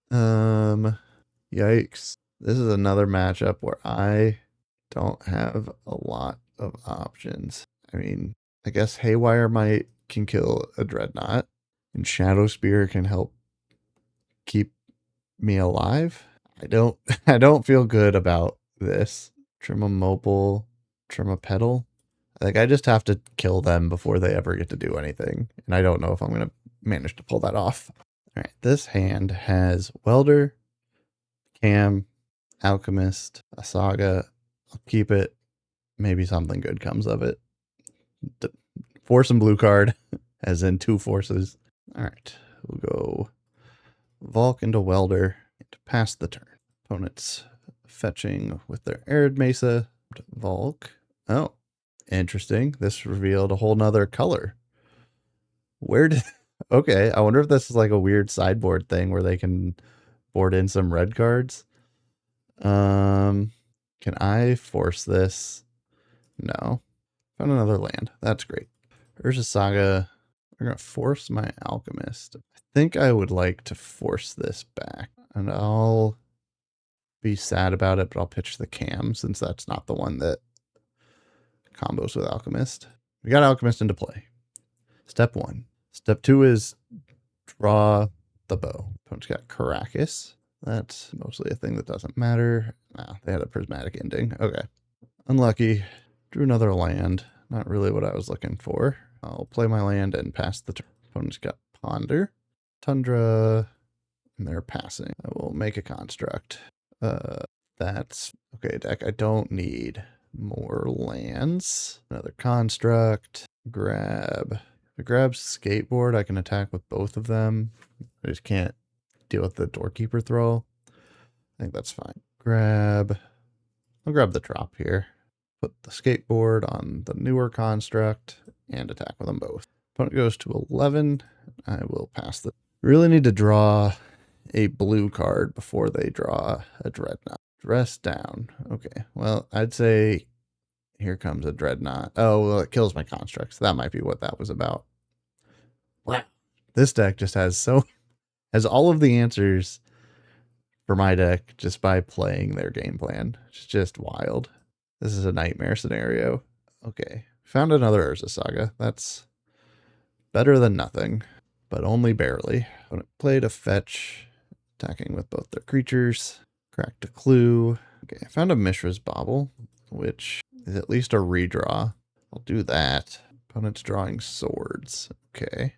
Yikes. This is another matchup where I don't have a lot of options. I mean, I guess Haywire can kill a dreadnought, and Shadow Spear can help keep me alive. I don't feel good about this. Trim Mobile, Trim Petal. I think I just have to kill them before they ever get to do anything. And I don't know if I'm going to manage to pull that off. All right, this hand has Welder, Cam, Alchemist, a Saga. I'll keep it. Maybe something good comes of it. Force and blue card, as in 2 forces. All right, we'll go Volk into Welder to pass the turn. Opponents fetching with their Arid Mesa. Volk. Oh, interesting. This revealed a whole nother color. Okay, I wonder if this is like a weird sideboard thing where they can board in some red cards. Can I force this? No. Found another land. That's great. Urza Saga. We're going to force my Alchemist. I think I would like to force this back. And I'll be sad about it, but I'll pitch the Cam since that's not the one that combos with Alchemist. We got Alchemist into play. Step 1. Step 2 is draw the bow. Opponent's got Caracas. That's mostly a thing that doesn't matter. They had a prismatic ending. Okay. Unlucky. Drew another land. Not really what I was looking for. I'll play my land and pass the turn. Opponent's got Ponder, Tundra, and they're passing. I will make a construct. That's okay, deck. I don't need more lands. Another construct. Grab. If I grab skateboard, I can attack with both of them. I just can't deal with the doorkeeper throw. I think that's fine. I'll grab the drop here. Put the skateboard on the newer construct and attack with them both. Opponent goes to 11. I will pass the... Really need to draw a blue card before they draw a Dreadnought. Dress down. Okay, well, I'd say here comes a Dreadnought. Oh, well, it kills my constructs. That might be what that was about. Wow. This deck just has all of the answers for my deck just by playing their game plan. It's just wild. This is a nightmare scenario. Okay, found another Urza Saga. That's better than nothing, but only barely. When it played a fetch, attacking with both their creatures, cracked a clue. Okay, I found a Mishra's Bauble, which is at least a redraw. I'll do that. Opponent's drawing swords. Okay,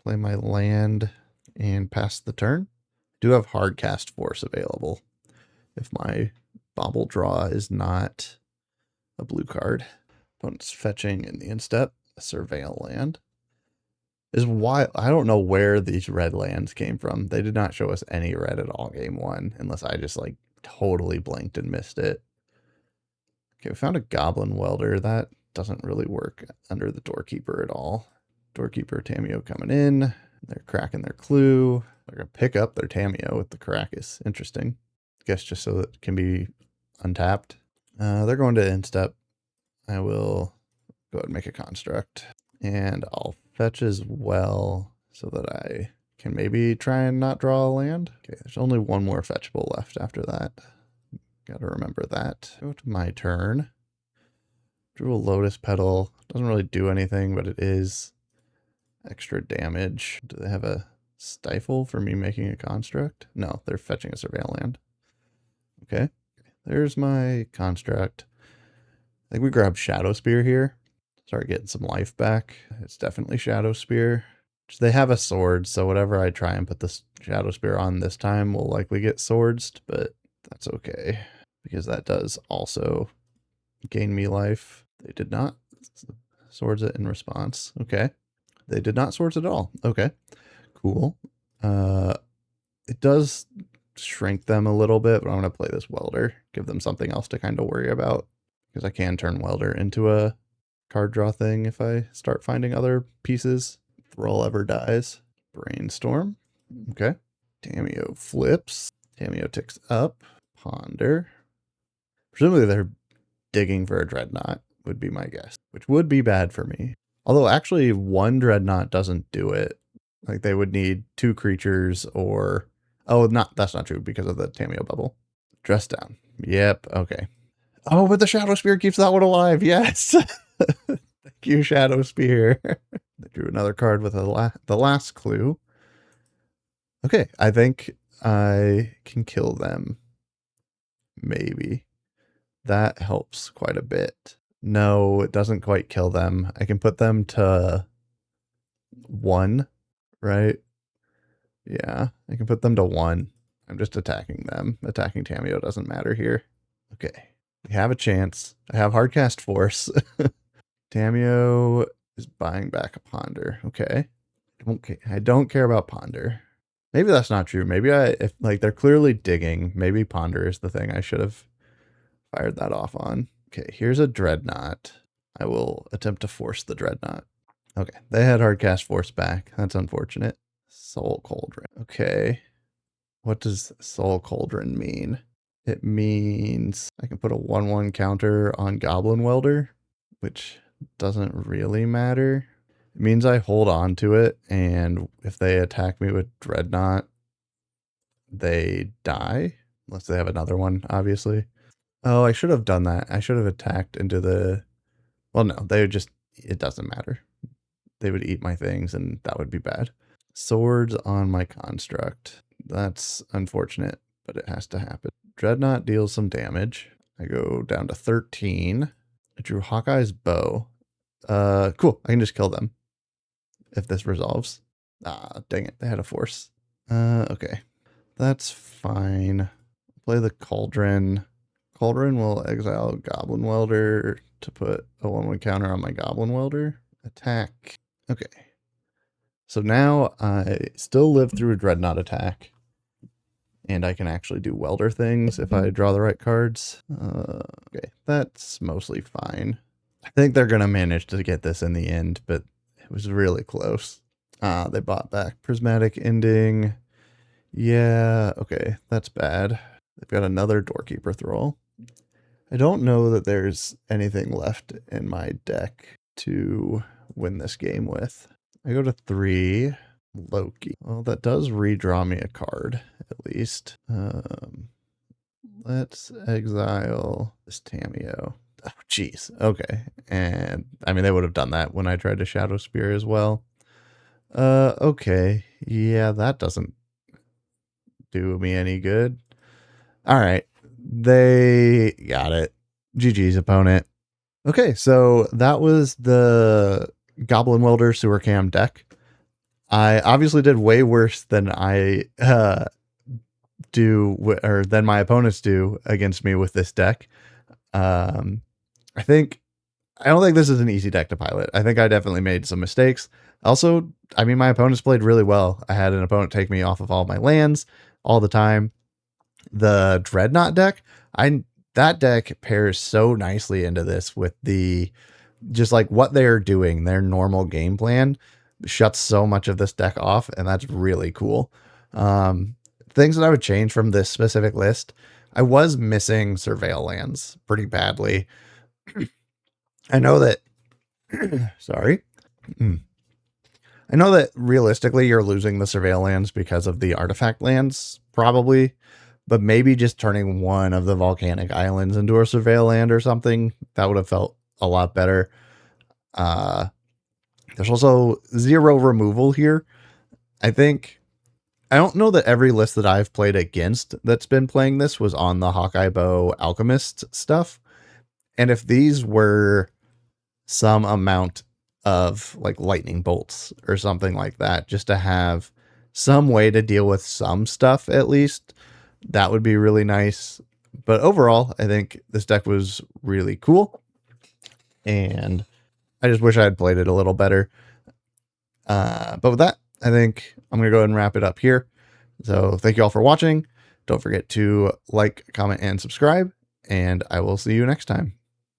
play my land and pass the turn. Do have Hardcast Force available if my Bauble draw is not a blue card. Opponent's fetching in the instep, a Surveil land. Is why I don't know where these red lands came from. They did not show us any red at all game one, unless I just like totally blinked and missed it. Okay, we found a Goblin Welder. That doesn't really work under the Doorkeeper at all. Doorkeeper Tamiyo coming in. They're cracking their clue. They're going to pick up their Tamiyo with the Caracas. Interesting. I guess just so that it can be untapped. They're going to instep. I will go ahead and make a construct. And I'll fetch as well so that I can maybe try and not draw a land. Okay, there's only one more fetchable left after that. Got to remember that. Go to my turn. Drew a Lotus Petal. Doesn't really do anything, but it is extra damage. Do they have a Stifle for me making a construct? No, they're fetching a Surveil land. Okay, there's my construct. I think we grab Shadow Spear here. Start getting some life back. It's definitely Shadow Spear. They have a sword, so whatever I try and put this Shadow Spear on this time will likely get swordsed, but that's okay, because that does also gain me life. They did not. Swords it in response. Okay. They did not swords at all. Okay. Cool. It does shrink them a little bit, but I'm going to play this Welder. Give them something else to kind of worry about, because I can turn Welder into a card draw thing if I start finding other pieces. Thrall ever dies. Brainstorm. Okay. Tamiyo flips. Tamiyo ticks up. Ponder. Presumably they're digging for a Dreadnought, would be my guess, which would be bad for me. Although actually one Dreadnought doesn't do it. Like they would need two creatures or... Oh, that's not true because of the Tamiyo bubble. Dress down. Yep, okay. Oh, but the Shadow Spear keeps that one alive. Yes. Thank you, Shadow Spear. They drew another card with the last clue. Okay, I think I can kill them. Maybe. That helps quite a bit. No, it doesn't quite kill them. I can put them to 1, right? Yeah, I can put them to 1. I'm just attacking them. Attacking Tamiyo doesn't matter here. Okay, we have a chance. I have Hardcast Force. Tamiyo is buying back a Ponder. Okay. I don't care about Ponder. Maybe that's not true. Maybe if they're clearly digging, maybe Ponder is the thing I should have fired that off on. Okay, here's a Dreadnought. I will attempt to force the Dreadnought. Okay, they had Hardcast Force back. That's unfortunate. Soul Cauldron. Okay. What does Soul Cauldron mean? It means I can put a 1/1 counter on Goblin Welder, which doesn't really matter. It means I hold on to it, and if they attack me with Dreadnought, they die. Unless they have another one, obviously. Oh, I should have done that. I should have attacked into the... Well, no, they would just... It doesn't matter. They would eat my things, and that would be bad. Swords on my construct. That's unfortunate, but it has to happen. Dreadnought deals some damage. I go down to 13. I drew Hawkeye's bow. Cool. I can just kill them if this resolves. Ah, dang it. They had a force. Okay. That's fine. Play the Cauldron. Cauldron will exile Goblin Welder to put a 1/1 counter on my Goblin Welder. Attack. Okay. So now I still live through a Dreadnought attack. And I can actually do Welder things if I draw the right cards. Okay, that's mostly fine. I think they're going to manage to get this in the end, but it was really close. They bought back Prismatic Ending. Yeah, okay, that's bad. They've got another Doorkeeper Thrall. I don't know that there's anything left in my deck to win this game with. I go to 3, Loki. Well, that does redraw me a card, at least. Let's exile this Tamiyo. Oh, jeez. Okay. And, I mean, they would have done that when I tried to Shadow Spear as well. Okay. Yeah, that doesn't do me any good. All right. They got it. GG's, opponent. Okay, so that was the Goblin Welder Sewer Cam deck. I obviously did way worse than I do, or than my opponents do against me with this deck. I don't think this is an easy deck to pilot. I think I definitely made some mistakes. Also, I mean, my opponents played really well. I had an opponent take me off of all my lands all the time. The Dreadnought deck, that deck pairs so nicely into this with the just like what they're doing, their normal game plan shuts so much of this deck off, and that's really cool. Things that I would change from this specific list, I was missing Surveil lands pretty badly. I know that sorry. I know that realistically you're losing the Surveil lands because of the artifact lands, probably, but maybe just turning one of the volcanic islands into a Surveil land or something, that would have felt a lot better. There's also 0 removal here. I don't know that every list that I've played against that's been playing this was on the Hawkeye Bow Alchemist stuff. And if these were some amount of like lightning bolts or something like that, just to have some way to deal with some stuff at least, that would be really nice. But overall, I think this deck was really cool, and I just wish I had played it a little better. But with that, I think I'm going to go ahead and wrap it up here. So thank you all for watching. Don't forget to like, comment, and subscribe, and I will see you next time.